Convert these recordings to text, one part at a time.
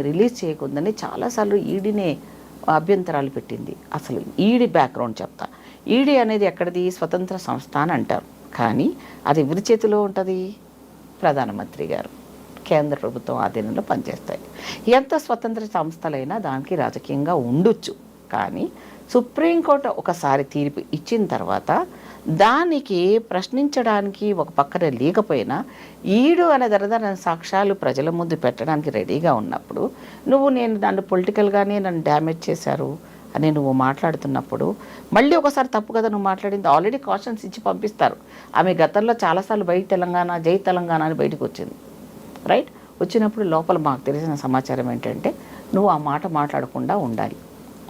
Release చేయకుందని చాలాసార్లు ఈడీనే అభ్యంతరాలు పెట్టింది. అసలు ఈడీ బ్యాక్గ్రౌండ్ చెప్తా. ఈడీ అనేది ఎక్కడిది? స్వతంత్ర సంస్థ అని అంటారు. కానీ అది ఎవరి చేతిలో ఉంటుంది? ప్రధానమంత్రి గారు, కేంద్ర ప్రభుత్వం ఆధీనంలో పనిచేస్తాయి. ఎంత స్వతంత్ర సంస్థలైనా దానికి రాజకీయంగా ఉండొచ్చు. కానీ సుప్రీంకోర్టు ఒకసారి తీర్పు ఇచ్చిన తర్వాత దానికి ప్రశ్నించడానికి ఒక పక్కన లేకపోయినా ఈడు అనే దరదర సాక్ష్యాలు ప్రజల ముందు పెట్టడానికి రెడీగా ఉన్నప్పుడు నేను నన్ను పొలిటికల్గానే నన్ను డ్యామేజ్ చేశారు అని నువ్వు మాట్లాడుతున్నప్పుడు మళ్ళీ ఒకసారి తప్పు కదా నువ్వు మాట్లాడింది. ఆల్రెడీ కాషన్స్ ఇచ్చి పంపిస్తారు. ఆమె గతంలో చాలాసార్లు బయట తెలంగాణ, జై తెలంగాణ అని బయటకు వచ్చింది. రైట్? వచ్చినప్పుడు లోపల మాకు తెలిసిన సమాచారం ఏంటంటే నువ్వు ఆ మాట మాట్లాడకుండా ఉండాలి.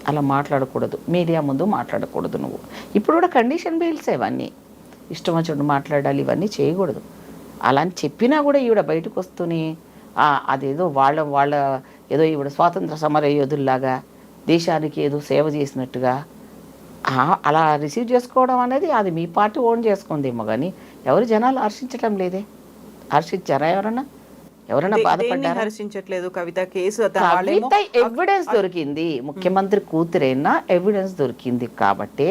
అలా మాట్లాడకూడదు, మీడియా ముందు మాట్లాడకూడదు. నువ్వు ఇప్పుడు కూడా కండిషన్ బెయిల్స్ ఇవన్నీ ఇష్టం వచ్చినట్టు మాట్లాడాలి, ఇవన్నీ చేయకూడదు. అలా అని చెప్పినా కూడా ఈవిడ బయటకు వస్తూనే అదేదో వాళ్ళ ఏదో ఈవిడ స్వాతంత్ర సమర యోధుల్లాగా దేశానికి ఏదో సేవ చేసినట్టుగా అలా రిసీవ్ చేసుకోవడం అనేది అది మీ పార్టీ ఓన్ చేసుకుందేమో. కానీ ఎవరు జనాలు హర్షించటం లేదే. హర్షించారా? ఎవరైనా బాధపడ్డారా? హర్షించట్లేదు. కవిత కేసు ఎవిడెన్స్ దొరికింది, ముఖ్యమంత్రి కూతురైనా ఎవిడెన్స్ దొరికింది కాబట్టి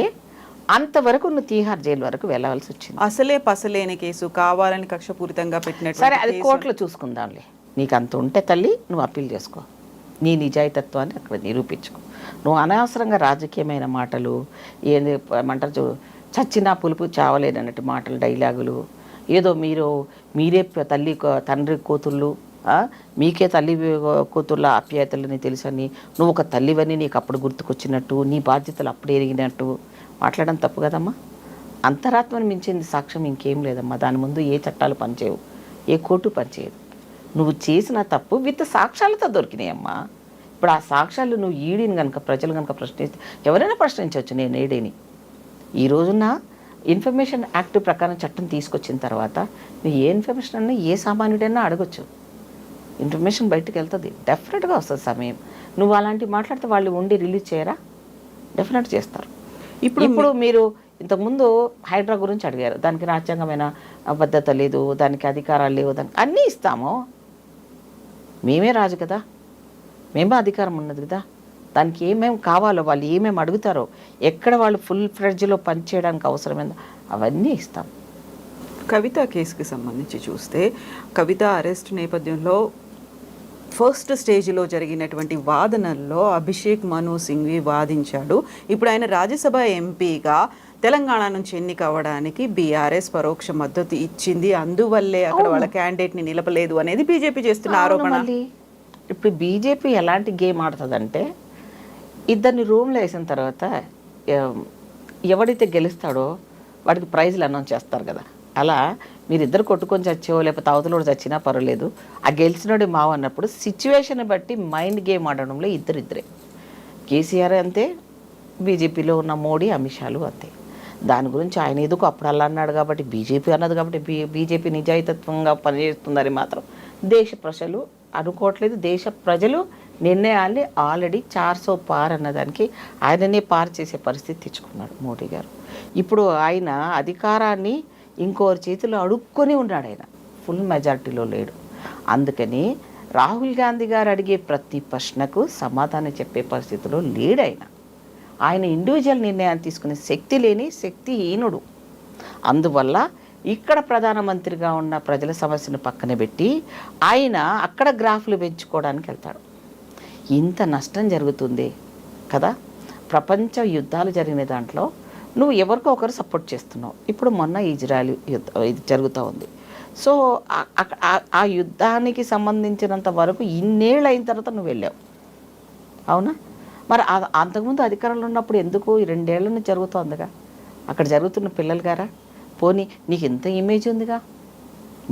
అంతవరకు నువ్వు తీహార్ జైలు వరకు వెళ్ళవలసి వచ్చింది. అసలే పసలేని కేసు, కావాలని కక్షపూరితంగా పెట్టినట్టు. సరే, అది కోర్టులో చూసుకుందాంలే. నీకు అంత ఉంటే తల్లి నువ్వు అప్పీల్ చేసుకో, నీ నిజాయితత్వాన్ని అక్కడ నిరూపించుకో. నువ్వు అనవసరంగా రాజకీయమైన మాటలు, ఏమంటారు చచ్చినా పులుపు చావలేనన్నట్టు మాటలు, డైలాగులు, ఏదో మీరే తండ్రి కూతుళ్ళు, మీకే తల్లి కూతుళ్ళ ఆప్యాయతలని తెలుసని, నువ్వు ఒక తల్లివని నీకు అప్పుడు గుర్తుకొచ్చినట్టు, నీ బాధ్యతలు అప్పుడు ఎరిగినట్టు మాట్లాడడం తప్పు కదమ్మా. అంతరాత్మని మించింది సాక్ష్యం ఇంకేం లేదమ్మా. దాని ముందు ఏ చట్టాలు పనిచేయవు, ఏ కోర్టు పనిచేయదు. నువ్వు చేసిన తప్పు విత్ సాక్ష్యాలతో దొరికినాయమ్మా. ఇప్పుడు ఆ సాక్ష్యాలు నువ్వు ఈడీని కనుక ప్రజలు కనుక ప్రశ్నిస్తే ఎవరైనా ప్రశ్నించవచ్చు. నేను ఈడీని ఈ రోజున ఇన్ఫర్మేషన్ యాక్ట్ ప్రకారం చట్టం తీసుకొచ్చిన తర్వాత నువ్వు ఏ ఇన్ఫర్మేషన్ అన్నా ఏ సామాన్యుడైనా అడగొచ్చు. ఇన్ఫర్మేషన్ బయటకు వెళ్తుంది, డెఫినెట్గా వస్తుంది సమయం. నువ్వు అలాంటివి మాట్లాడితే వాళ్ళు ఉండి రిలీజ్ చేయరా? డెఫినెట్ చేస్తారు. ఇప్పుడు మీరు ఇంతకుముందు హైడ్రా గురించి అడిగారు. దానికి రాజ్యాంగమైన భద్రత లేదు, దానికి అధికారాలు లేవు, దానికి అన్నీ ఇస్తాము. మేమే రాజు కదా, మేమే అధికారం ఉన్నది కదా. దానికి ఏమేమి కావాలో, వాళ్ళు ఏమేమి అడుగుతారో, ఎక్కడ వాళ్ళు ఫుల్ ఫ్లెడ్జ్లో పనిచేయడానికి అవసరమైందో అవన్నీ ఇస్తాం. కవిత కేసుకి సంబంధించి చూస్తే, కవిత అరెస్ట్ నేపథ్యంలో ఫస్ట్ స్టేజ్లో జరిగినటువంటి వాదనల్లో అభిషేక్ మను సింఘ్వి వాదించాడు. ఇప్పుడు ఆయన రాజ్యసభ ఎంపీగా తెలంగాణ నుంచి ఎన్నిక అవ్వడానికి బీఆర్ఎస్ పరోక్ష మద్దతు ఇచ్చింది, అందువల్లే అక్కడ వాళ్ళ క్యాండిడేట్ని నిలపలేదు అనేది బీజేపీ చేస్తున్న ఆరోపణ. ఇప్పుడు బీజేపీ ఎలాంటి గేమ్ ఆడుతుందంటే, ఇద్దరిని రూమ్లో వేసిన తర్వాత ఎవడైతే గెలుస్తాడో వాడికి ప్రైజ్లు అనౌన్స్ చేస్తారు కదా. అలా మీరిద్దరు కొట్టుకొని చచ్చో లేకపోతే అవతలోడు చచ్చినా పర్వాలేదు, ఆ గెలిచినోడి మావ అన్నప్పుడు సిచ్యువేషన్ బట్టి మైండ్ గేమ్ ఆడడంలో ఇద్దరిద్దరే. కేసీఆర్ అంతే, బీజేపీలో ఉన్న మోడీ అమిత్ షాలు అంతే. దాని గురించి ఆయన ఎందుకు అప్పుడు అలా అన్నాడు కాబట్టి బీజేపీ అన్నది కాబట్టి బీజేపీ నిజాయితత్వంగా పనిచేస్తుందని మాత్రం దేశ ప్రజలు అనుకోవట్లేదు. దేశ ప్రజలు నిర్ణయాల్ని ఆల్రెడీ 400 పార్ అన్నదానికి ఆయననే పార్ చేసే పరిస్థితి తెచ్చుకున్నాడు మోడీ గారు. ఇప్పుడు ఆయన అధికారాన్ని ఇంకోరి చేతిలో అడుక్కొని ఉన్నాడు. ఆయన ఫుల్ మెజారిటీలో లేడు. అందుకని రాహుల్ గాంధీ గారు అడిగే ప్రతి ప్రశ్నకు సమాధానం చెప్పే పరిస్థితిలో లేడు. ఆయన ఇండివిజువల్ నిర్ణయాన్ని తీసుకునే శక్తి లేని శక్తిహీనుడు. అందువల్ల ఇక్కడ ప్రధానమంత్రిగా ఉన్న ప్రజల సమస్యను పక్కన పెట్టి ఆయన అక్కడ గ్రాఫ్లు పెంచుకోవడానికి వెళ్తాడు. ఇంత నష్టం జరుగుతుంది కదా. ప్రపంచ యుద్ధాలు జరిగిన దాంట్లో నువ్వు ఎవరికో ఒకరు సపోర్ట్ చేస్తున్నావు. ఇప్పుడు మొన్న ఇజ్రాయెల్ యుద్ధం ఇది జరుగుతూ ఉంది. సో ఆ యుద్ధానికి సంబంధించినంత వరకు ఇన్నేళ్ళు అయిన తర్వాత నువ్వు వెళ్ళావు, అవునా? మరి అంతకుముందు అధికారంలో ఉన్నప్పుడు ఎందుకు 2 ఏళ్ల నుంచి జరుగుతుందిగా అక్కడ జరుగుతున్న పిల్లలు గారా? పోనీ నీకు ఇంత ఇమేజ్ ఉందిగా,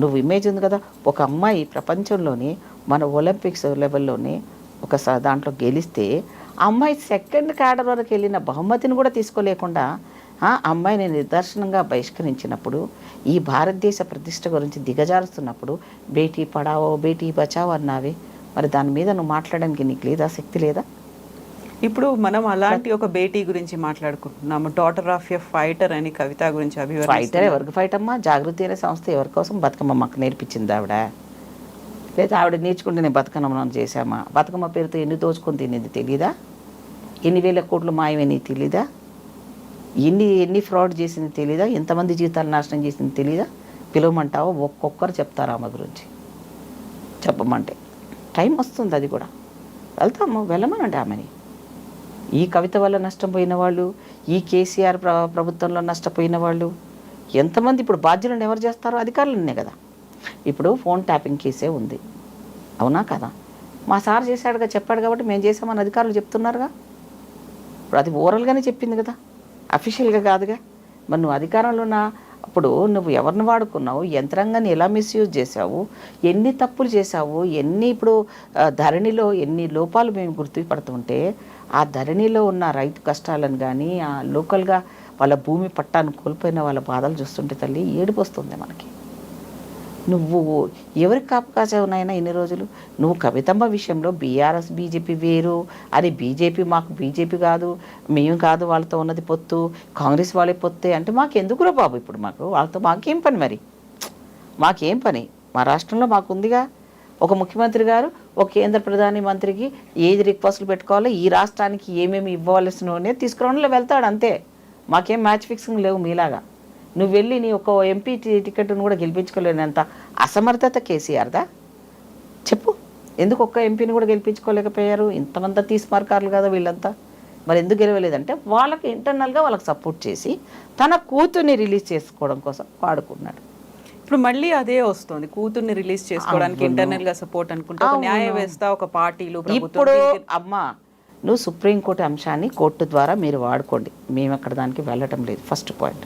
నువ్వు ఇమేజ్ ఉంది కదా. ఒక అమ్మాయి ప్రపంచంలోని మన ఒలింపిక్స్ లెవెల్లోని ఒక దాంట్లో గెలిస్తే ఆ అమ్మాయి సెకండ్ క్యాడర్ వరకు వెళ్ళిన బహుమతిని కూడా తీసుకోలేకుండా అమ్మాయిని నిదర్శనంగా బహిష్కరించినప్పుడు, ఈ భారతదేశ ప్రతిష్ట గురించి దిగజారుస్తున్నప్పుడు బేటీ పడావో బేటీ బచావో అన్నావే, మరి దాని మీద నువ్వు మాట్లాడడానికి నీకు లేదా, శక్తి లేదా? ఇప్పుడు మనం అలాంటి ఒక బేటీ గురించి మాట్లాడుకుంటున్నాము. డాటర్ ఆఫ్ ఎ ఫైటర్ అని కవిత గురించి ఫైటర్ ఎవరికి ఫైట్ అమ్మా? జాగృతి అనే సంస్థ ఎవరి కోసం బతుకమ్మ మాకు నేర్పించింది ఆవిడ. లేదా ఆవిడ నేర్చుకుంటే నేను బతుకమ్మ చేశామా? బతుకమ్మ పేరుతో ఎన్ని దోచుకొని తినేది తెలీదా? ఎన్ని వేల కోట్లు మాయమని తెలీదా? ఎన్ని ఫ్రాడ్ చేసింది తెలీదా? ఎంతమంది జీవితాలు నాశనం చేసింది తెలీదా? పిలవమంటావో ఒక్కొక్కరు చెప్తారు ఆమె గురించి. చెప్పమంటే టైం వస్తుంది, అది కూడా వెళ్తాము, వెళ్ళమనండి ఆమెని. ఈ కవిత వల్ల నష్టపోయిన వాళ్ళు, ఈ కేసీఆర్ ప్రభుత్వంలో నష్టపోయిన వాళ్ళు ఎంతమంది ఇప్పుడు బాధ్యులను ఎవరు చేస్తారో? అధికారులనే కదా. ఇప్పుడు ఫోన్ ట్యాపింగ్ కేసే ఉంది, అవునా కదా? మా సార్ చేశాడుగా, చెప్పాడు కాబట్టి మేము చేసామని అధికారులు చెప్తున్నారుగా. ఇప్పుడు అది ఓరల్గానే చెప్పింది కదా, అఫీషియల్గా కాదుగా. మరి నువ్వు అధికారంలో అప్పుడు నువ్వు ఎవరిని వాడుకున్నావు, యంత్రాంగాన్ని ఎలా మిస్యూజ్ చేసావు, ఎన్ని తప్పులు చేసావు, ఇప్పుడు ధరణిలో ఎన్ని లోపాలు మేము గుర్తుపడుతుంటే ఆ ధరణిలో ఉన్న రైతు కష్టాలను కానీ, ఆ లోకల్గా వాళ్ళ భూమి పట్టాన్ని కోల్పోయిన వాళ్ళ బాధలు చూస్తుంటే తల్లి ఏడుపు వస్తుంది మనకి. నువ్వు ఎవరికి కాపు కాచావు నాయన ఇన్ని రోజులు? నువ్వు కవితమ్మ విషయంలో బీఆర్ఎస్ బీజేపీ వేరు అని, బీజేపీ మాకు బీజేపీ కాదు, మేము కాదు వాళ్ళతో ఉన్నది పొత్తు, కాంగ్రెస్ వాళ్ళే పొత్తే అంటే మాకెందుకురా బాబు? ఇప్పుడు వాళ్ళతో మాకేం పని? మరి మాకేం పని? మా రాష్ట్రంలో మాకు ఉందిగా ఒక ముఖ్యమంత్రి గారు, ఒక కేంద్ర ప్రధాని మంత్రికి ఏది రిక్వెస్ట్లు పెట్టుకోవాలో, ఈ రాష్ట్రానికి ఏమేమి ఇవ్వవలసినవనే తీసుకురావడంలో వెళ్తాడు అంతే. మాకేం మ్యాచ్ ఫిక్సింగ్ లేవు మీలాగా. నువ్వు వెళ్ళి నీ ఒక ఎంపీ టికెట్ను కూడా గెలిపించుకోలేనంత అసమర్థత కేసీఆర్దా? చెప్పు, ఎందుకు ఒక్క ఎంపీని కూడా గెలిపించుకోలేకపోయారు? ఇంతమంది తీస్మార్కారులు కదా వీళ్ళంతా. మరి ఎందుకు గెలవలేదంటే వాళ్ళకి ఇంటర్నల్గా వాళ్ళకి సపోర్ట్ చేసి తన కూతుర్ని రిలీజ్ చేసుకోవడం కోసం వాడుకున్నాడు. ఇప్పుడు మళ్ళీ అదే వస్తుంది, కూతుర్ని రిలీజ్ చేసుకోవడానికి ఇంటర్నల్ గా సపోర్ట్ అనుకుంటే ఒక న్యాయ వ్యవస్థ, ఒక పార్టీలు, ఇప్పుడు అమ్మా నువ్వు సుప్రీంకోర్టు అంశాన్ని కోర్టు ద్వారా మీరు వాడుకోండి, మేము అక్కడ దానికి వెళ్ళటం లేదు. ఫస్ట్ పాయింట్,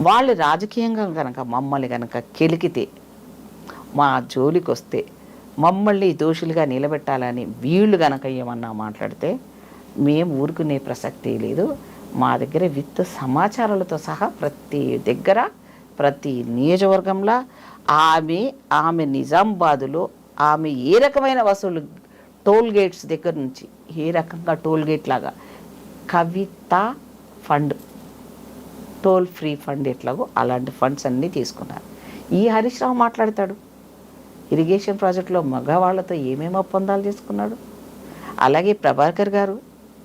వాళ్ళు రాజకీయంగా కనుక మమ్మల్ని కనుక కెలికితే, మా జోలికి వస్తే, మమ్మల్ని దోషులుగా నిలబెట్టాలని వీళ్ళు కనుక ఏమన్నా మాట్లాడితే మేము ఊరుకునే ప్రసక్తి లేదు. మా దగ్గర విత్ సమాచారాలతో సహా ప్రతి దగ్గర, ప్రతి నియోజకవర్గంలో ఆమె నిజామాబాదులో ఆమె ఏ రకమైన వసూలు, టోల్ గేట్స్ దగ్గర నుంచి ఏ రకంగా టోల్ గేట్ లాగా కవిత ఫండ్, టోల్ ఫ్రీ ఫండ్ ఎట్లాగో అలాంటి ఫండ్స్ అన్నీ తీసుకున్నారు. ఈ హరీష్ రావు మాట్లాడతాడు ఇరిగేషన్ ప్రాజెక్టులో మగవాళ్లతో ఏమేమి ఒప్పందాలు చేసుకున్నాడు. అలాగే ప్రభాకర్ గారు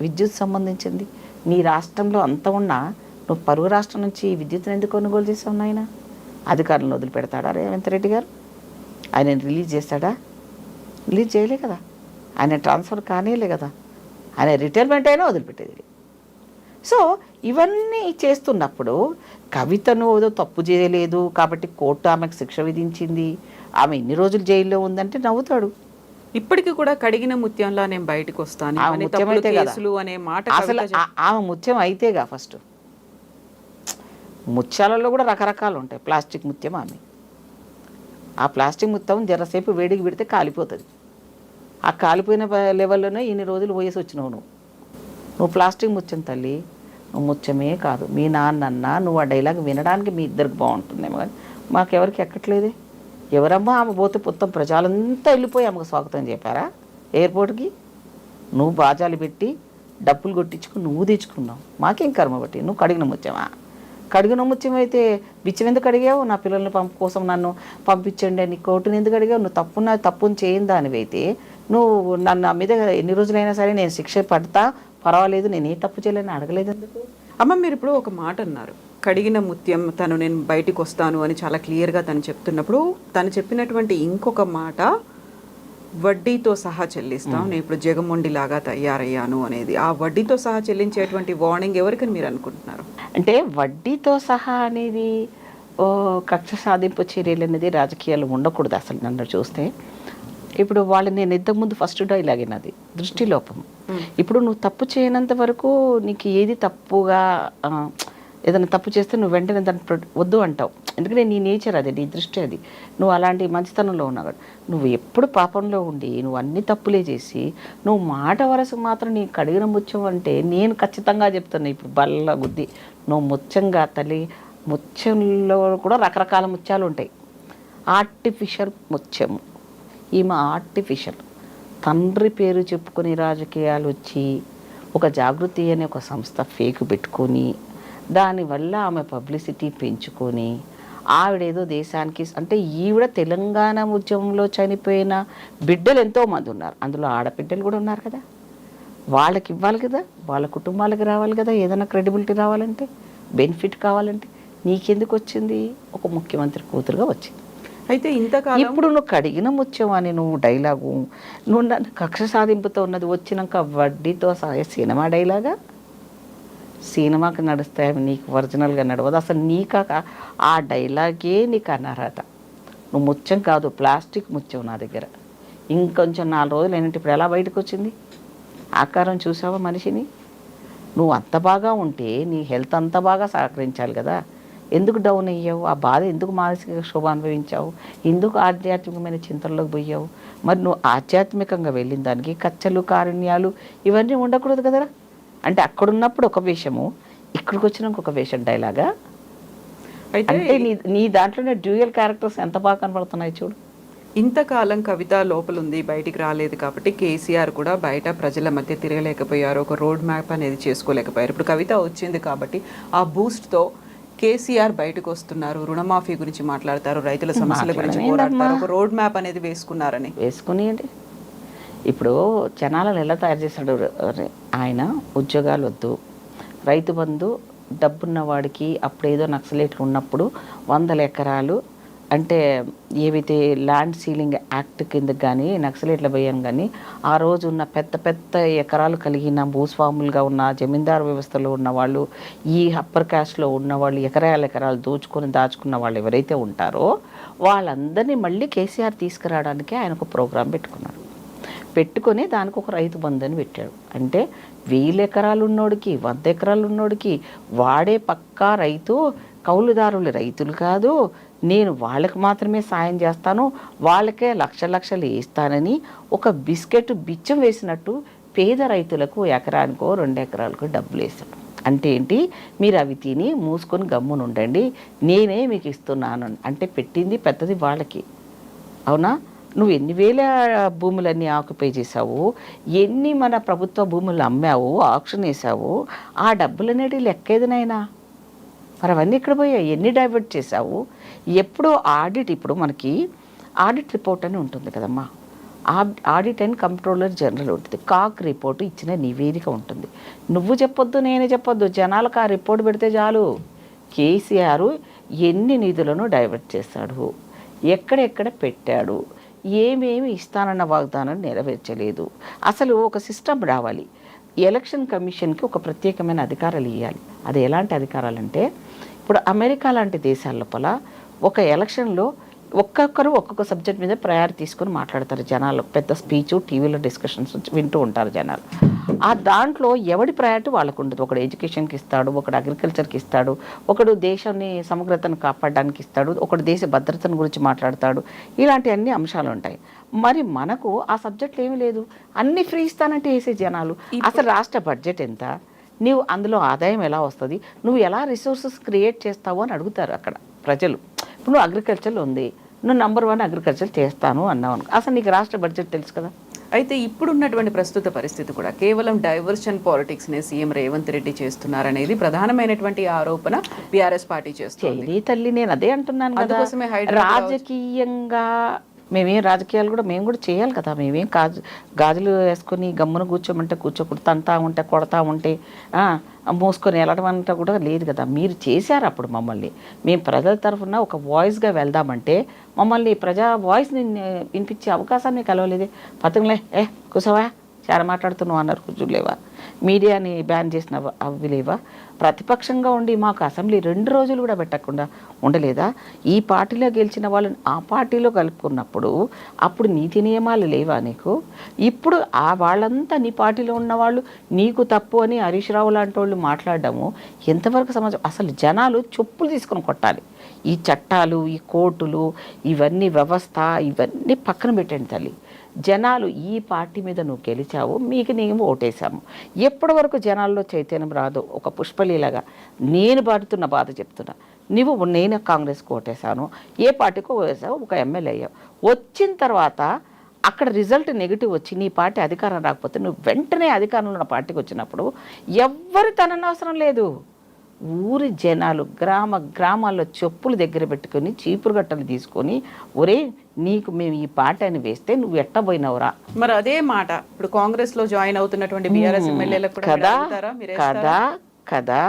విద్యుత్ సంబంధించింది, నీ రాష్ట్రంలో అంత ఉన్నా నువ్వు పరువు రాష్ట్రం నుంచి విద్యుత్తును ఎందుకు కొనుగోలు చేసావు నాయన? అధికారులను వదిలిపెడతాడా రేవంత్ రెడ్డి గారు? ఆయన రిలీజ్ చేస్తాడా? రిలీజ్ చేయలే కదా, ఆయన ట్రాన్స్ఫర్ కానీలే కదా, ఆయన రిటైర్మెంట్ అయినా వదిలిపెట్టేది. సో ఇవన్నీ చేస్తున్నప్పుడు కవితను ఏదో తప్పు చేయలేదు కాబట్టి కోర్టు ఆమెకు శిక్ష విధించింది, ఆమె ఇన్ని రోజులు జైల్లో ఉందంటే నవ్వుతాడు. ఇప్పటికీ కూడా కడిగిన ముత్యంలా నేను బయటకు వస్తాను అనే మాట అసలు ఆమె ముత్యం అయితేగా. ఫస్ట్ ముత్యాలలో కూడా రకరకాలు ఉంటాయి. ప్లాస్టిక్ ముత్యం ఆమె, ఆ ప్లాస్టిక్ ముత్యం జరసేపు వేడికి పెడితే కాలిపోతుంది. ఆ కాలిపోయిన లెవెల్లోనే ఇన్ని రోజులు వయసు వచ్చినావు నువ్వు ప్లాస్టిక్ ముత్యం తల్లి. నువ్వు ముత్యమే కాదు, మీ నాన్న నువ్వు ఆ డైలాగ్ వినడానికి మీ ఇద్దరికి బాగుంటుందేమో కానీ మాకెవరికి ఎక్కట్లేదే. ఎవరమ్మా ఆమె పోతే మొత్తం ప్రజలంతా వెళ్ళిపోయి ఆమెకు స్వాగతం చెప్పారా ఎయిర్పోర్ట్కి? నువ్వు బాజాలు పెట్టి డబ్బులు కొట్టించుకుని నువ్వు తెచ్చుకున్నావు, మాకేం కర్మ బట్టి. నువ్వు కడిగిన ముత్యమా? కడిగిన ముత్యం అయితే బిచ్చం ఎందుకు అడిగావు? నా పిల్లల్ని కోసం నన్ను పంపించండి అని కోర్టుని ఎందుకు అడిగావు? నువ్వు తప్పుని చేయని దానివైతే నువ్వు నన్ను నా మీద ఎన్ని రోజులైనా సరే నేను శిక్ష పడతా, పర్వాలేదు, నేను ఏ తప్పు చేయలేని అడగలేదు ఎందుకు? అమ్మ మీరు ఇప్పుడు ఒక మాట అన్నారు, కడిగిన ముత్యం, నేను బయటికి వస్తాను అని చాలా క్లియర్గా తను చెప్తున్నప్పుడు తను చెప్పినటువంటి ఇంకొక మాట వడ్డీతో సహా చెల్లిస్తాం, నేను ఇప్పుడు జగమొండిలాగా తయారయ్యాను అనేది. ఆ వడ్డీతో సహా చెల్లించేటువంటి వార్నింగ్ ఎవరికని మీరు అనుకుంటున్నారు? అంటే వడ్డీతో సహా అనేది కక్ష సాధింపు చర్యలు అనేది రాజకీయాలు ఉండకూడదు అసలు నన్ను చూస్తే. ఇప్పుడు వాళ్ళు నేను ఇంతకుముందు ఫస్ట్ డైలాగ్ అయినది దృష్టిలోపం. ఇప్పుడు నువ్వు తప్పు చేయనంత వరకు నీకు ఏది తప్పుగా, ఏదైనా తప్పు చేస్తే నువ్వు వెంటనే దాన్ని వద్దు అంటావు. ఎందుకంటే నీ నేచర్ అది, నీ దృష్టి అది, నువ్వు అలాంటి మంచితనంలో ఉన్నావు. నువ్వు ఎప్పుడు పాపంలో ఉండి నువ్వు అన్ని తప్పులే చేసి నువ్వు మాట వరసకు మాత్రం నీ కడిగిన ముత్యం అంటే నేను ఖచ్చితంగా చెప్తాను ఇప్పుడు బల్ల గుద్ది, నువ్వు ముత్యంగా తల్లి. ముత్యంలో కూడా రకరకాల ముత్యాలు ఉంటాయి. ఆర్టిఫిషియల్ ముత్యము, ఈమె ఆర్టిఫిషియల్. తండ్రి పేరు చెప్పుకొని రాజకీయాలు వచ్చి ఒక జాగృతి అనే ఒక సంస్థ ఫేక్ పెట్టుకొని దానివల్ల ఆమె పబ్లిసిటీ పెంచుకొని ఆవిడేదో దేశానికి అంటే ఈవిడ తెలంగాణ ఉద్యమంలో చనిపోయిన బిడ్డలు ఎంతోమంది ఉన్నారు, అందులో ఆడబిడ్డలు కూడా ఉన్నారు కదా, వాళ్ళకి ఇవ్వాలి కదా, వాళ్ళ కుటుంబాలకి రావాలి కదా, ఏదైనా క్రెడిబిలిటీ రావాలంటే, బెనిఫిట్ కావాలంటే. నీకెందుకు వచ్చింది? ఒక ముఖ్యమంత్రి కూతురుగా వచ్చింది. అయితే ఇంతకాలం ఇప్పుడు నువ్వు కడిగిన ముత్యం అని నువ్వు డైలాగు, నువ్వు నన్ను కక్ష సాధింపుతో ఉన్నది వచ్చినాక వడ్డీతో సహాయ సినిమా డైలాగా, సినిమాకి నడుస్తాయి అవి, నీకు ఒరిజినల్గా నడవదు అసలు. నీకు ఆ డైలాగే నీకు అనర్హత. నువ్వు ముత్యం కాదు, ప్లాస్టిక్ ముత్యం నా దగ్గర. ఇంకొంచెం 4 రోజులు అయినట్టు ఇప్పుడు ఎలా బయటకు వచ్చింది? ఆకారం చూసావా మనిషిని? నువ్వు అంత బాగా ఉంటే నీ హెల్త్ అంత బాగా సహకరించాలి కదా, ఎందుకు డౌన్ అయ్యావు? ఆ బాధ ఎందుకు మానసిక శోభ అనుభవించావు? ఎందుకు ఆధ్యాత్మికమైన చింతనలోకి పోయావు? మరి నువ్వు ఆధ్యాత్మికంగా వెళ్ళిన దానికి కచ్చలు కారుణ్యాలు ఇవన్నీ ఉండకూడదు కదరా. అంటే అక్కడున్నప్పుడు ఒక వేషము, ఇక్కడికి వచ్చినాక ఒక వేషం డైలాగా. అయితే అంటే నీ దాంట్లోనే డ్యూయల్ క్యారెక్టర్స్ ఎంత బాగా కనపడుతున్నాయి చూడు. ఇంతకాలం కవిత లోపల ఉంది, బయటికి రాలేదు కాబట్టి కేసీఆర్ కూడా బయట ప్రజల మధ్య తిరగలేకపోయారు, ఒక రోడ్ మ్యాప్ అనేది చేసుకోలేకపోయారు. ఇప్పుడు కవిత వచ్చింది కాబట్టి ఆ బూస్ట్తో కేసీఆర్ బయటకు వస్తున్నారు, రుణమాఫీ గురించి మాట్లాడతారు, రైతుల సమస్యల గురించి పోరాడతారు, ఒక రోడ్ మ్యాప్ అనేది వేసుకున్నారని. వేసుకునియండి. ఇప్పుడు జనాలను ఎలా తయారు చేశాడు ఆయన? ఉద్యోగాలు వద్దు, రైతు బంధు, డబ్బున్న వాడికి అప్పుడేదో నక్సలేట్లు ఉన్నప్పుడు 100 ఎకరాలు అంటే ఏవైతే ల్యాండ్ సీలింగ్ యాక్ట్ కింద కానీ నక్సలేట్ల భయం కానీ ఆ రోజు ఉన్న పెద్ద పెద్ద ఎకరాలు కలిగిన భూస్వాములుగా ఉన్న జమీందారు వ్యవస్థలో ఉన్న వాళ్ళు, ఈ అప్పర్ క్యాస్ట్లో ఉన్న వాళ్ళు ఎకరాలు దోచుకొని దాచుకున్న వాళ్ళు ఎవరైతే ఉంటారో వాళ్ళందరినీ మళ్ళీ కేసీఆర్ తీసుకురావడానికి ఆయన ఒక ప్రోగ్రాం పెట్టుకున్నాడు. పెట్టుకొని దానికి ఒక రైతు బంధు అని పెట్టాడు. అంటే 1000 ఎకరాలు ఉన్నోడికి 100 ఎకరాలు ఉన్నోడికి వాడే పక్కా రైతు, కౌలుదారులు రైతులు కాదు, నేను వాళ్ళకి మాత్రమే సాయం చేస్తాను, వాళ్ళకే లక్షలు ఇస్తానని ఒక బిస్కెట్ బిచ్చం వేసినట్టు పేద రైతులకు ఎకరానికో 2 ఎకరాలకో డబ్బులు వేశాడు. అంటే ఏంటి? మీరు అవి తిని మూసుకొని గమ్మున ఉండండి, నేనే మీకు ఇస్తున్నాను అంటే పెట్టింది పెద్దది వాళ్ళకి. అవునా? నువ్వు ఎన్ని వేల భూములన్నీ ఆక్యుపై చేసావు, ఎన్ని మన ప్రభుత్వ భూములు అమ్మావు, ఆక్షన్ వేసావు, ఆ డబ్బులు అనేవి లెక్కేదినైనా మరి అవన్నీ ఇక్కడ పోయాయి, ఎన్ని డైవర్ట్ చేసావు? ఎప్పుడో ఆడిట్, ఇప్పుడు మనకి ఆడిట్ రిపోర్ట్ అని ఉంటుంది కదమ్మా, ఆడిట్ అండ్ కంట్రోలర్ జనరల్ ఉంటుంది, కాక్ రిపోర్టు ఇచ్చిన నివేదిక ఉంటుంది. నువ్వు చెప్పొద్దు, నేనే చెప్పొద్దు, జనాలకు ఆ రిపోర్ట్ పెడితే చాలు. కేసీఆర్ ఎన్ని నిధులను డైవర్ట్ చేశాడు, ఎక్కడెక్కడ పెట్టాడు, ఏమేమి ఇస్తానన్న వాగ్దానం నెరవేర్చలేదు. అసలు ఒక సిస్టమ్ రావాలి. ఎలక్షన్ కమిషన్కి ఒక ప్రత్యేకమైన అధికారాలు ఇవ్వాలి. అది ఎలాంటి అధికారాలంటే, ఇప్పుడు అమెరికా లాంటి దేశాల లోపల ఒక ఎలక్షన్లో ఒక్కొక్కరు ఒక్కొక్క సబ్జెక్ట్ మీద ప్రయారిటీ తీసుకొని మాట్లాడతారు జనాలు. పెద్ద స్పీచ్, టీవీలో డిస్కషన్స్ వింటూ ఉంటారు జనాలు. ఆ దాంట్లో ఎవడి ప్రయారిటీ వాళ్ళకు ఉండదు. ఒకడు ఎడ్యుకేషన్కి ఇస్తాడు, ఒకడు అగ్రికల్చర్కి ఇస్తాడు, ఒకడు దేశాన్ని సమగ్రతను కాపాడడానికి ఇస్తాడు, ఒకడు దేశ భద్రతను గురించి మాట్లాడతాడు. ఇలాంటి అన్ని అంశాలు ఉంటాయి. మరి మనకు ఆ సబ్జెక్టులు ఏమీ లేదు, అన్ని ఫ్రీ ఇస్తానంటే వేసే జనాలు. అసలు రాష్ట్ర బడ్జెట్ ఎంత, నీవు అందులో ఆదాయం ఎలా వస్తుంది, నువ్వు ఎలా రిసోర్సెస్ క్రియేట్ చేస్తావు అని అడుగుతారు అక్కడ ప్రజలు. ఇప్పుడు నువ్వు అగ్రికల్చర్లో ఉంది, నువ్వు నంబర్ 1 అగ్రికల్చర్ చేస్తాను అన్నావు అనుకో, అసలు నీకు రాష్ట్ర బడ్జెట్ తెలుసు కదా. అయితే ఇప్పుడున్నటువంటి ప్రస్తుత పరిస్థితి కూడా కేవలం డైవర్షన్ పాలిటిక్స్నే సీఎం రేవంత్ రెడ్డి చేస్తున్నారనేది ప్రధానమైనటువంటి ఆరోపణ బీఆర్ఎస్ పార్టీ చేస్తుంది. తల్లి నేను అదే అంటున్నాను కదా, అందుకోసమే రాజకీయంగా మేమేం రాజకీయాలు కూడా మేము కూడా చేయాలి కదా. మేమేం గాజులు వేసుకొని గమ్మున కూర్చోమంటే కూర్చోకూడదు, తంతా ఉంటే కొడతా ఉంటే మోసుకొని వెళ్ళడం అంతా కూడా లేదు కదా. మీరు చేశారు అప్పుడు మమ్మల్ని, మేము ప్రజల తరఫున ఒక వాయిస్గా వెళ్దామంటే మమ్మల్ని ప్రజా వాయిస్ని వినిపించే అవకాశాన్ని కలవలేదే. పతంగులే కూర్చోవా చాలా మాట్లాడుతున్నావు అన్నారు, కూర్చోలేవా, మీడియాని బ్యాన్ చేసిన అవి లేవా, ప్రతిపక్షంగా ఉండి మాకు అసెంబ్లీ 2 రోజులు కూడా పెట్టకుండా ఉండలేదా? ఈ పార్టీలో గెలిచిన వాళ్ళని ఆ పార్టీలో కలుపుకున్నప్పుడు అప్పుడు నీతి నియమాలు లేవా నీకు? ఇప్పుడు ఆ వాళ్ళంతా నీ పార్టీలో ఉన్నవాళ్ళు నీకు తప్పు అని హరీష్ రావు లాంటి వాళ్ళు మాట్లాడడము ఎంతవరకు సమాజం? అసలు జనాలు చెప్పులు తీసుకొని కొట్టాలి. ఈ చట్టాలు, ఈ కోర్టులు, ఇవన్నీ వ్యవస్థ, ఇవన్నీ పక్కన పెట్టండి తల్లి. జనాలు ఈ పార్టీ మీద నువ్వు గెలిచావు, మీకు నేను ఓటేశాము. ఎప్పటి వరకు జనాల్లో చైతన్యం రాదు, ఒక పుష్పలీలగా నేను పడుతున్న బాధ చెప్తున్నా. నేను కాంగ్రెస్కి ఓటేశాను, ఏ పార్టీకి ఓటేసావు, ఒక ఎమ్మెల్యే అయ్యావు. వచ్చిన తర్వాత అక్కడ రిజల్ట్ నెగిటివ్ వచ్చి నీ పార్టీ అధికారం రాకపోతే నువ్వు వెంటనే అధికారంలో ఉన్న పార్టీకి వచ్చినప్పుడు ఎవ్వరు తననవసరం లేదు. ఊరి జనాలు గ్రామాల్లో చెప్పులు దగ్గర పెట్టుకొని చీపురు గట్టలు తీసుకొని ఒరే నీకు మేము ఈ పాటని వేస్తే నువ్వు ఎట్టబోయినవురా. మరి అదే మాట ఇప్పుడు కాంగ్రెస్ లో జాయిన్ అవుతున్నటువంటి బీఆర్ఎస్ ఎమ్మెల్యేలకు కూడా కదా మీరు అడుగుతారా? మీరు కదా కదా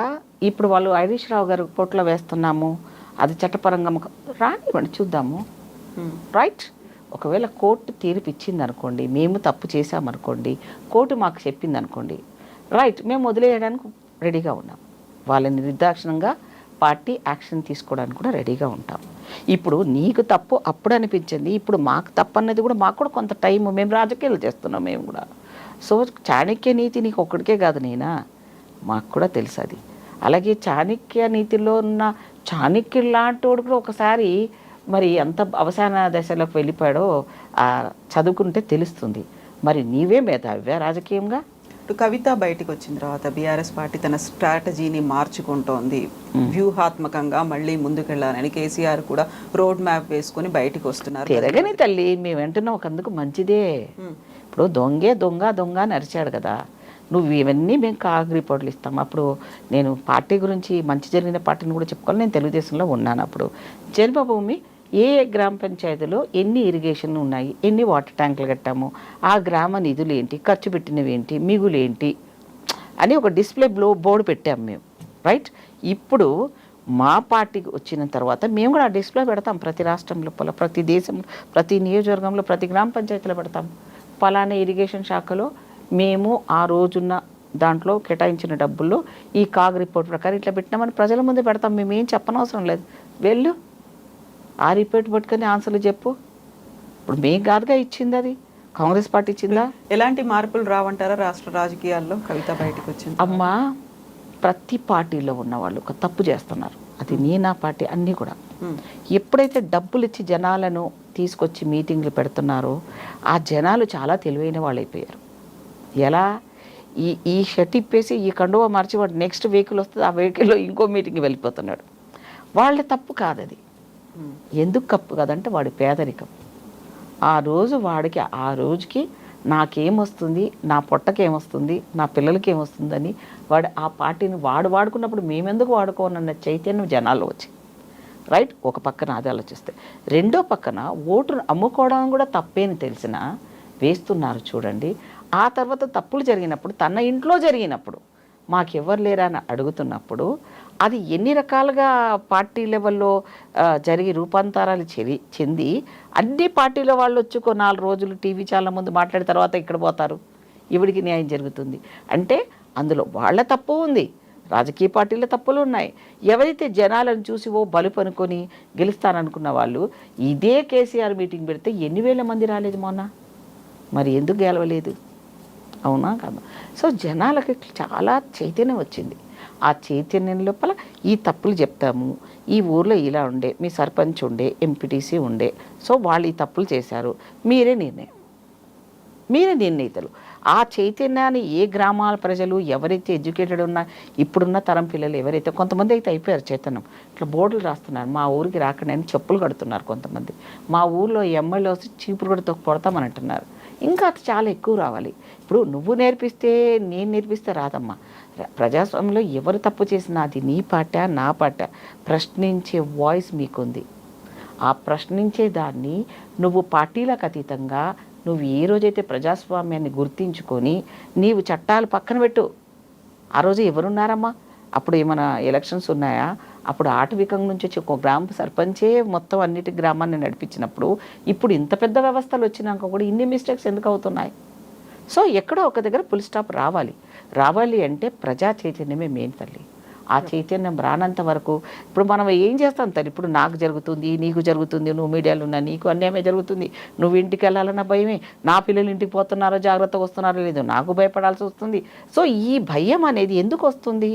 ఇప్పుడు వాళ్ళు హరీష్ రావు గారు పొట్లో వేస్తున్నాము, అది చట్టపరంగా రానివ్వండి చూద్దాము. రైట్, ఒకవేళ కోర్టు తీర్పు ఇచ్చింది అనుకోండి, మేము తప్పు చేసామనుకోండి, కోర్టు మాకు చెప్పింది అనుకోండి, రైట్, మేము వదిలేయడానికి రెడీగా ఉన్నాం. వాళ్ళని నిర్దాక్షిణంగా పార్టీ యాక్షన్ తీసుకోవడానికి కూడా రెడీగా ఉంటాం. ఇప్పుడు నీకు తప్పు అప్పుడు అనిపించింది, ఇప్పుడు మాకు తప్పు అన్నది కూడా మాకు కూడా కొంత టైం, మేము రాజకీయాలు చేస్తున్నాం మేము కూడా. సో చాణక్య నీతి నీకు ఒక్కడికే కాదు నేనా, మాకు కూడా తెలుసు అది. అలాగే చాణక్య నీతిలో ఉన్న చాణక్యుడు లాంటి వాడు కూడా ఒకసారి మరి ఎంత అవసాన దశలోకి వెళ్ళిపోయాడో చదువుకుంటే తెలుస్తుంది. మరి నీవే మేధావివే రాజకీయంగా? ఇప్పుడు కవిత బయటకు వచ్చిన తర్వాత బీఆర్ఎస్ పార్టీ తన స్ట్రాటజీని మార్చుకుంటోంది, వ్యూహాత్మకంగా మళ్ళీ ముందుకెళ్ళాలని కేసీఆర్ కూడా రోడ్ మ్యాప్ వేసుకొని బయటకు వస్తున్నారు. తిరగని తల్లి, మేము వింటున్నాం, ఒకందుకు మంచిదే. ఇప్పుడు దొంగ అని అరిచాడు కదా, నువ్వు ఇవన్నీ మేము కాగ్ రిపోర్ట్లు ఇస్తాం. అప్పుడు నేను పార్టీ గురించి మంచి జరిగిన పార్టీని కూడా చెప్పుకోవాలి. నేను తెలుగుదేశంలో ఉన్నాను. అప్పుడు జన్మభూమి ఏ గ్రామ పంచాయతీలో ఎన్ని ఇరిగేషన్ ఉన్నాయి, ఎన్ని వాటర్ ట్యాంకులు కట్టాము, ఆ గ్రామ నిధులు ఏంటి, ఖర్చు పెట్టినవి ఏంటి, మిగులేంటి అని ఒక డిస్ప్లే బోర్డు పెట్టాము మేము. రైట్, ఇప్పుడు మా పార్టీకి వచ్చిన తర్వాత మేము కూడా ఆ డిస్ప్లే పెడతాం. ప్రతి రాష్ట్రం లోపల, ప్రతి దేశంలో, ప్రతి నియోజకవర్గంలో, ప్రతి గ్రామ పంచాయతీలో పెడతాం. పలానా ఇరిగేషన్ శాఖలో మేము ఆ రోజున్న దాంట్లో కేటాయించిన డబ్బుల్లో ఈ కాగ్ రిపోర్ట్ ప్రకారం ఇట్లా పెట్టినామని ప్రజల ముందే పెడతాం. మేము ఏం చెప్పనవసరం లేదు, వెళ్ళు ఆ రిపోర్ట్ పట్టుకొని ఆన్సర్లు చెప్పు. ఇప్పుడు మేము కాదుగా ఇచ్చింది, అది కాంగ్రెస్ పార్టీ ఇచ్చిందా? ఎలాంటి మార్పులు రావంటారా రాష్ట్ర రాజకీయాల్లో కవిత బయటకు వచ్చింది? అమ్మా, ప్రతి పార్టీలో ఉన్న వాళ్ళు ఒక తప్పు చేస్తున్నారు. అది నా పార్టీ అన్నీ కూడా. ఎప్పుడైతే డబ్బులు ఇచ్చి జనాలను తీసుకొచ్చి మీటింగ్లు పెడుతున్నారో ఆ జనాలు చాలా తెలివైన వాళ్ళు అయిపోయారు. ఎలా, ఈ షర్ట్ ఇప్పేసి ఈ కండువా మార్చి వాడు నెక్స్ట్ వెహికల్ వస్తుంది, ఆ వెహికల్లో ఇంకో మీటింగ్కి వెళ్ళిపోతున్నాడు. వాళ్ళ తప్పు కాదు అది. ఎందుకు తప్పు కాదంటే వాడి పేదరికం. ఆ రోజు వాడికి ఆ రోజుకి నాకేమొస్తుంది, నా పొట్టకేమొస్తుంది, నా పిల్లలకి ఏమొస్తుందని వాడు ఆ పార్టీని వాడుకున్నప్పుడు మేమెందుకు వాడుకోనన్న చైతన్యం జనాల్లో వచ్చి, రైట్, ఒక పక్కన అది ఆలోచిస్తే, రెండో పక్కన ఓటును అమ్ముకోవడం కూడా తప్పేని తెలిసినా వేస్తున్నారు చూడండి. ఆ తర్వాత తప్పులు జరిగినప్పుడు, తన ఇంట్లో జరిగినప్పుడు మాకెవ్వరు లేరా అని అడుగుతున్నప్పుడు అది ఎన్ని రకాలుగా పార్టీ లెవెల్లో జరిగి రూపాంతరాలు చెంది అన్ని పార్టీల వాళ్ళు వచ్చి 4 రోజులు టీవీ ఛానల్ ముందు మాట్లాడిన తర్వాత ఇక్కడ పోతారు, ఈవిడికి న్యాయం జరుగుతుంది అంటే అందులో వాళ్ళ తప్పు ఉంది, రాజకీయ పార్టీల తప్పులు ఉన్నాయి. ఎవరైతే జనాలను చూసి బలుపు అనుకొని గెలుస్తాననుకున్న వాళ్ళు ఇదే కేసీఆర్ మీటింగ్ పెడితే ఎన్ని వేల మంది రాలేదు మొన్న, మరి ఎందుకు గెలవలేదు? అవునా కదా? సో జనాలకి చాలా చైతన్యం వచ్చింది. ఆ చైతన్యం లోపల ఈ తప్పులు చెప్తాము, ఈ ఊర్లో ఇలా ఉండే, మీ సర్పంచ్ ఉండే, ఎంపీటీసీ ఉండే, సో వాళ్ళు ఈ తప్పులు చేశారు, మీరే నిర్ణయితలు. ఆ చైతన్యాన్ని ఏ గ్రామాల ప్రజలు ఎవరైతే ఎడ్యుకేటెడ్ ఉన్నా, ఇప్పుడున్న తరం పిల్లలు ఎవరైతే, కొంతమంది అయితే అయిపోయారు చైతన్యం, ఇట్లా బోర్డులు రాస్తున్నారు, మా ఊరికి రాకండి అని చెప్పులు కడుతున్నారు కొంతమంది. మా ఊర్లో ఎమ్మెల్యే వచ్చి చీపురు కూడా కొడతామని అంటున్నారు. ఇంకా అది చాలా ఎక్కువ రావాలి. ఇప్పుడు నువ్వు నేర్పిస్తే నేను నేర్పిస్తే రాదమ్మా. ప్రజాస్వామ్యంలో ఎవరు తప్పు చేసినా అది నీ పార్టీ నా పార్టీ ప్రశ్నించే వాయిస్ మీకుంది. ఆ ప్రశ్నించే దాన్ని నువ్వు పార్టీలకు అతీతంగా నువ్వు ఏ రోజైతే ప్రజాస్వామ్యాన్ని గుర్తించుకొని నీవు చట్టాలు పక్కన పెట్టు. ఆ రోజు ఎవరున్నారమ్మా? అప్పుడు ఏమైనా ఎలక్షన్స్ ఉన్నాయా? అప్పుడు ఆటవికం నుంచి వచ్చి ఒక గ్రామ సర్పంచే మొత్తం అన్నిటి గ్రామాన్ని నడిపించినప్పుడు ఇప్పుడు ఇంత పెద్ద వ్యవస్థలు వచ్చినాక కూడా ఇన్ని మిస్టేక్స్ ఎందుకు అవుతున్నాయి? సో ఎక్కడో ఒక దగ్గర ఫుల్ స్టాప్ రావాలి అంటే ప్రజా చైతన్యమే మెయిన్ తల్లి. ఆ చైతన్యం రానంత వరకు ఇప్పుడు మనం ఏం చేస్తాం తల్లి? ఇప్పుడు నాకు జరుగుతుంది, నీకు జరుగుతుంది, నువ్వు మీడియాలో ఉన్నా నీకు అన్యాయమే జరుగుతుంది, నువ్వు ఇంటికి వెళ్ళాలన్న భయమే, నా పిల్లలు ఇంటికి పోతున్నారో జాగ్రత్తగా వస్తున్నారో లేదో నాకు భయపడాల్సి వస్తుంది. సో ఈ భయం అనేది ఎందుకు వస్తుంది?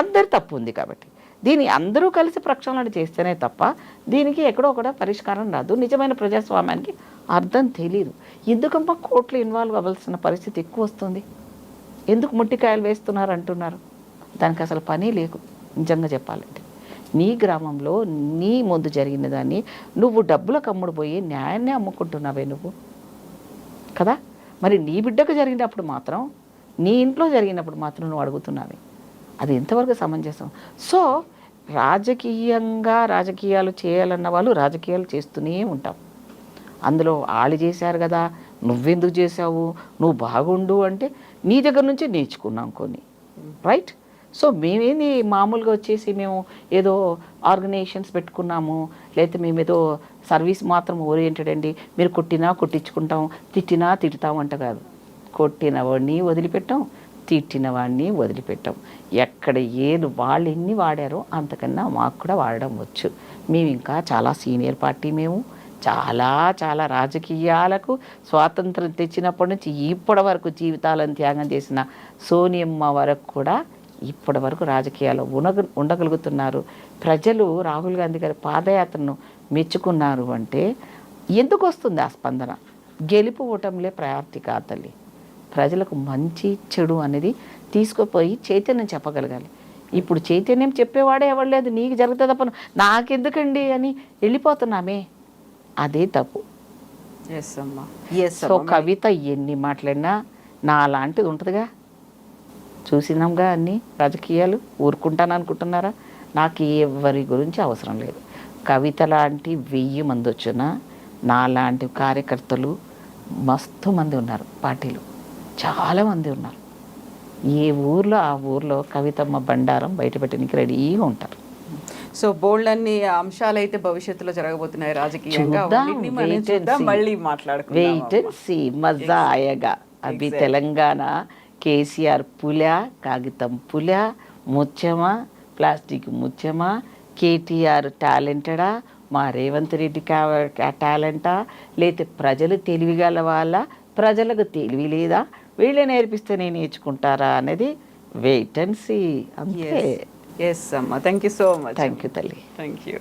అందరి తప్పు ఉంది కాబట్టి దీన్ని అందరూ కలిసి ప్రక్షాళన చేస్తేనే తప్ప దీనికి ఎక్కడో కూడా పరిష్కారం రాదు. నిజమైన ప్రజాస్వామ్యానికి అర్థం తెలియదు. ఎందుకమ్మా కోర్టులో ఇన్వాల్వ్ అవ్వాల్సిన పరిస్థితి ఎక్కువ వస్తుంది? ఎందుకు ముట్టికాయలు వేస్తున్నారు అంటున్నారు? దానికి అసలు పని లేదు. నిజంగా చెప్పాలంటే నీ గ్రామంలో నీ ముందు జరిగిన దాన్ని నువ్వు డబ్బులకు అమ్ముడుపోయి న్యాయాన్ని అమ్ముకుంటున్నావే నువ్వు కదా. మరి నీ బిడ్డకు జరిగినప్పుడు మాత్రం, నీ ఇంట్లో జరిగినప్పుడు మాత్రం నువ్వు అడుగుతున్నావే. అది ఎంతవరకు సమంజసం? సో రాజకీయాలు చేయాలన్న వాళ్ళు రాజకీయాలు చేస్తూనే ఉంటాం. అందులో వాళ్ళు చేశారు కదా, నువ్వెందుకు చేసావు, నువ్వు బాగుండు అంటే నీ దగ్గర నుంచి నేర్చుకున్నాం కొన్ని, రైట్? సో మేమేంది మామూలుగా వచ్చేసి మేము ఏదో ఆర్గనైజేషన్స్ పెట్టుకున్నాము, లేకపోతే మేము ఏదో సర్వీస్ మాత్రం ఓరియంటెడ్ అండి, మీరు కొట్టినా కొట్టించుకుంటాం, తిట్టినా తిడతాం అంట కాదు. కొట్టిన వాడిని వదిలిపెట్టాం, తిట్టిన వాడిని వదిలిపెట్టాం. ఎక్కడ ఏది వాళ్ళు ఎన్ని వాడారో అంతకన్నా మాకు కూడా వాడడం వచ్చు. మేము ఇంకా చాలా సీనియర్ పార్టీ, మేము చాలా చాలా రాజకీయాలకు స్వాతంత్రం తెచ్చినప్పటి నుంచి ఇప్పటి వరకు జీవితాలను త్యాగం చేసిన సోనియమ్మ వరకు కూడా ఇప్పటి వరకు రాజకీయాలు ఉండగలుగుతున్నారు. ప్రజలు రాహుల్ గాంధీ గారి పాదయాత్రను మెచ్చుకున్నారు అంటే ఎందుకు వస్తుంది ఆ స్పందన? గెలుపు ఓటంలే ప్రయారిటీ కాదు తల్లి. ప్రజలకు మంచి చెడు అనేది తీసుకుపోయి చైతన్యం చెప్పగలగాలి. ఇప్పుడు చైతన్యం చెప్పేవాడే ఎవరు లేదు, నీకు జరుగుతుంది పను నాకెందుకండి అని వెళ్ళిపోతున్నామే, అదే తప్పు. సో కవిత ఎన్ని మాట్లాడినా నా లాంటిది ఉంటుందిగా, చూసినాంగా అన్ని రాజకీయాలు. ఊరుకుంటాను అనుకుంటున్నారా? నాకు ఎవరి గురించి అవసరం లేదు. కవిత లాంటి 1000 మంది వచ్చినా నాలాంటి కార్యకర్తలు మస్తు మంది ఉన్నారు, పార్టీలు చాలామంది ఉన్నారు. ఏ ఊర్లో ఆ ఊర్లో కవితమ్మ బండారం బయటపెట్టడానికి రెడీగా ఉంటారు. సో బోల్డ్ అన్ని అంశాలు అయితే భవిష్యత్తులో జరగబోతున్నాయి రాజకీయంగా. మళ్ళీ మాట్లాడుకుందాం. వెయిట్ అండ్ సీ, మజా ఆయగా. అవి తెలంగాణ కేసీఆర్ పులా, కాగితం పులా, ముత్యమా, ప్లాస్టిక్ ముత్యమా, కేటీఆర్ టాలెంటెడా, మా రేవంత్ రెడ్డి టాలెంటా, లేకపోతే ప్రజలు తెలివిగల వాళ్ళ, ప్రజలకు తెలివి లేదా, వీళ్ళే నేర్పిస్తేనే నేర్చుకుంటారా అనేది వెయిట్ అండ్ సీ. అంతే. ఎస్ అమ్మా, thank you so much. Thank you తల్లి. Thank you.